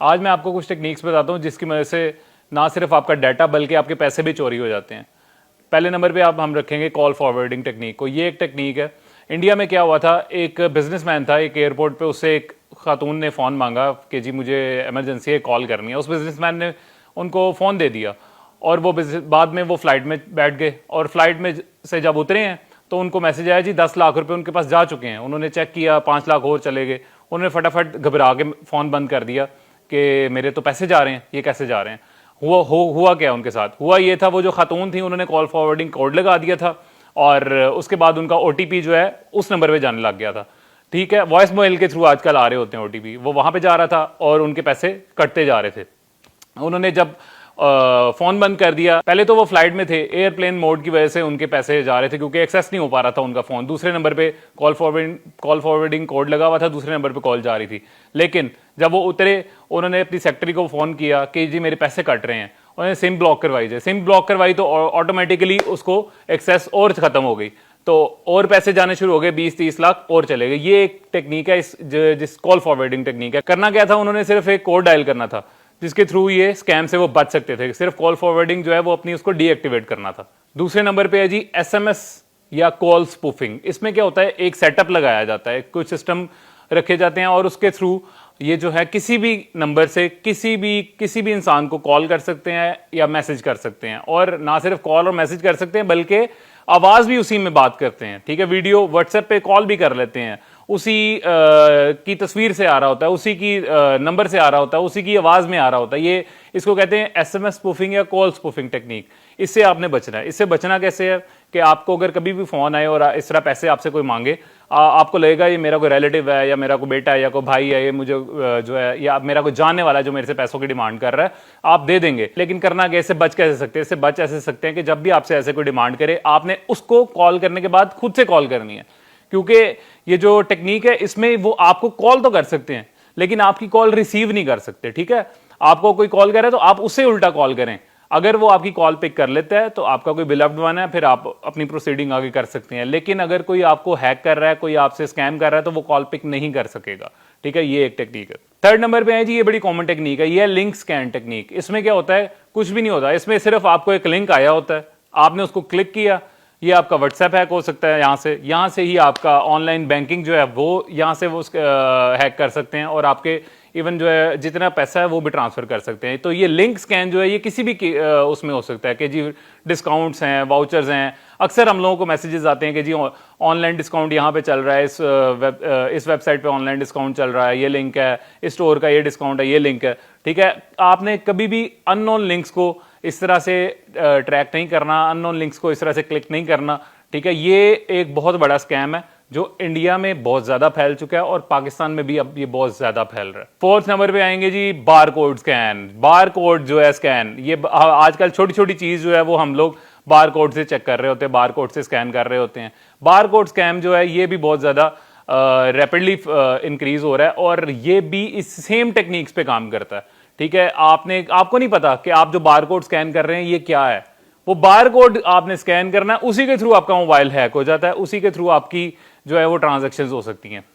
आज मैं आपको कुछ टेक्निक्स बताता हूँ जिसकी वजह से ना सिर्फ आपका डाटा बल्कि आपके पैसे भी चोरी हो जाते हैं। पहले नंबर पे आप हम रखेंगे कॉल फॉरवर्डिंग टेक्निक को। ये एक टेक्निक है। इंडिया में क्या हुआ था, एक बिजनेसमैन था, एक एयरपोर्ट पे उससे एक खातून ने फ़ोन मांगा कि जी मुझे इमरजेंसी है, कॉल करनी है। उस बिजनेसमैन ने उनको फ़ोन दे दिया और वो बाद में वो फ्लाइट में बैठ गए और फ्लाइट में से जब उतरे हैं तो उनको मैसेज आया जी 10 लाख रुपए उनके पास जा चुके हैं। उन्होंने चेक किया 5 लाख और चले गए। उन्होंने फटाफट घबरा के फ़ोन बंद कर दिया कि मेरे तो पैसे जा रहे हैं, ये कैसे जा रहे हैं। हुआ क्या उनके साथ, हुआ ये था, वो जो खातून थी उन्होंने कॉल फॉरवर्डिंग कोड लगा दिया था और उसके बाद उनका ओटीपी जो है उस नंबर पे जाने लग गया था। ठीक है, वॉइस मेल के थ्रू आजकल आ रहे होते हैं ओटीपी, वो वहां पे जा रहा था और उनके पैसे कटते जा रहे थे। उन्होंने जब फोन बंद कर दिया, पहले तो वो फ्लाइट में थे, एयरप्लेन मोड की वजह से उनके पैसे जा रहे थे क्योंकि एक्सेस नहीं हो पा रहा था उनका फोन। दूसरे नंबर पे कॉल फॉरवर्डिंग कोड लगा हुआ था, दूसरे नंबर पे कॉल जा रही थी। लेकिन जब वो उतरे उन्होंने अपनी सेक्रेटरी को फोन किया कि जी मेरे पैसे कट रहे हैं। उन्होंने सिम ब्लॉक करवाई जाए, सिम ब्लॉक करवाई तो ऑटोमेटिकली उसको एक्सेस और खत्म हो गई, तो और पैसे जाने शुरू हो गए, 20-30 लाख और चले गए। ये एक टेक्निक है जिस कॉल फॉरवर्डिंग टेक्निक है। करना क्या था, उन्होंने सिर्फ एक कोड डायल करना था जिसके थ्रू ये स्कैम से वो बच सकते थे। सिर्फ कॉल फॉरवर्डिंग जो है वो अपनी उसको डीएक्टिवेट करना था। दूसरे नंबर पे है जी एसएमएस या कॉल स्पूफिंग। इसमें क्या होता है, एक सेटअप लगाया जाता है, कुछ सिस्टम रखे जाते हैं और उसके थ्रू ये जो है किसी भी नंबर से किसी भी इंसान को कॉल कर सकते हैं या मैसेज कर सकते हैं। और ना सिर्फ कॉल और मैसेज कर सकते हैं बल्कि आवाज भी उसी में बात करते हैं। ठीक है, वीडियो व्हाट्सएप पे कॉल भी कर लेते हैं, उसी की तस्वीर से आ रहा होता है, उसी की नंबर से आ रहा होता है, उसी की आवाज में आ रहा होता है। ये इसको कहते हैं एसएमएस स्पूफिंग या कॉल स्पूफिंग टेक्निक। इससे आपने बचना है। इससे बचना कैसे है कि आपको अगर कभी भी फोन आए और इस तरह पैसे आपसे कोई मांगे, आपको लगेगा ये मेरा कोई रिलेटिव है या मेरा कोई बेटा है या कोई भाई है, ये मुझे जो है या मेरा कोई जानने वाला है जो मेरे से पैसों की डिमांड कर रहा है, आप दे देंगे। लेकिन करना क्या, इससे बच कैसे सकते हैं? इससे बच ऐसे सकते हैं कि जब भी आपसे ऐसे कोई डिमांड करे, आपने उसको कॉल करने के बाद खुद से कॉल करनी है। क्योंकि ये जो टेक्निक है इसमें वो आपको कॉल तो कर सकते हैं लेकिन आपकी कॉल रिसीव नहीं कर सकते। ठीक है, आपको कोई कॉल करे तो आप उससे उल्टा कॉल करें। अगर वो आपकी कॉल पिक कर लेता है तो आपका कोई बिलव्ड वन है, फिर आप अपनी प्रोसीडिंग आगे कर सकते हैं। लेकिन अगर कोई आपको हैक कर रहा है, कोई आपसे स्कैम कर रहा है, तो वो कॉल पिक नहीं कर सकेगा। ठीक है, ये एक टेक्निक है। थर्ड नंबर पे है जी, ये बड़ी कॉमन टेक्निक है, ये है लिंक स्कैन टेक्निक। इसमें क्या होता है, कुछ भी नहीं होता। इसमें सिर्फ आपको एक लिंक आया होता है, आपने उसको क्लिक किया, ये आपका व्हाट्सएप हैक हो सकता है, यहाँ से ही आपका ऑनलाइन बैंकिंग जो है वो यहाँ से वो हैक कर सकते हैं और आपके इवन जो है जितना पैसा है वो भी ट्रांसफर कर सकते हैं। तो ये लिंक स्कैन जो है ये किसी भी उसमें हो सकता है कि जी डिस्काउंट्स हैं, वाउचर्स हैं। अक्सर हम लोगों को मैसेजेस आते हैं कि जी ऑनलाइन डिस्काउंट यहाँ पे चल रहा है, इस वेबसाइट पे ऑनलाइन डिस्काउंट चल रहा है, ये लिंक है, इस स्टोर का ये डिस्काउंट है, ये लिंक है। ठीक है, आपने कभी भी अननोन लिंक्स को इस तरह से ट्रैक नहीं करना, अननोन लिंक्स को इस तरह से क्लिक नहीं करना। ठीक है, ये एक बहुत बड़ा स्कैम है जो इंडिया में बहुत ज्यादा फैल चुका है और पाकिस्तान में भी अब ये बहुत ज्यादा फैल रहा है। फोर्थ नंबर पे आएंगे जी bar code scan. Bar code जो है स्कैन, ये आजकल छोटी छोटी चीज जो है वो हम लोग बार कोड से चेक कर रहे होते हैं, बार कोड से स्कैन कर रहे होते हैं। बार कोड स्कैम जो है ये भी बहुत ज्यादा रैपिडली इंक्रीज हो रहा है और ये भी इस सेम टेक्निक्स पे काम करता है। ठीक है, आपको नहीं पता कि आप जो बार कोड स्कैन कर रहे हैं ये क्या है। वो बार कोड आपने स्कैन करना है, उसी के थ्रू आपका मोबाइल हैक हो जाता है, उसी के थ्रू आपकी जो है वो ट्रांजैक्शंस हो सकती हैं।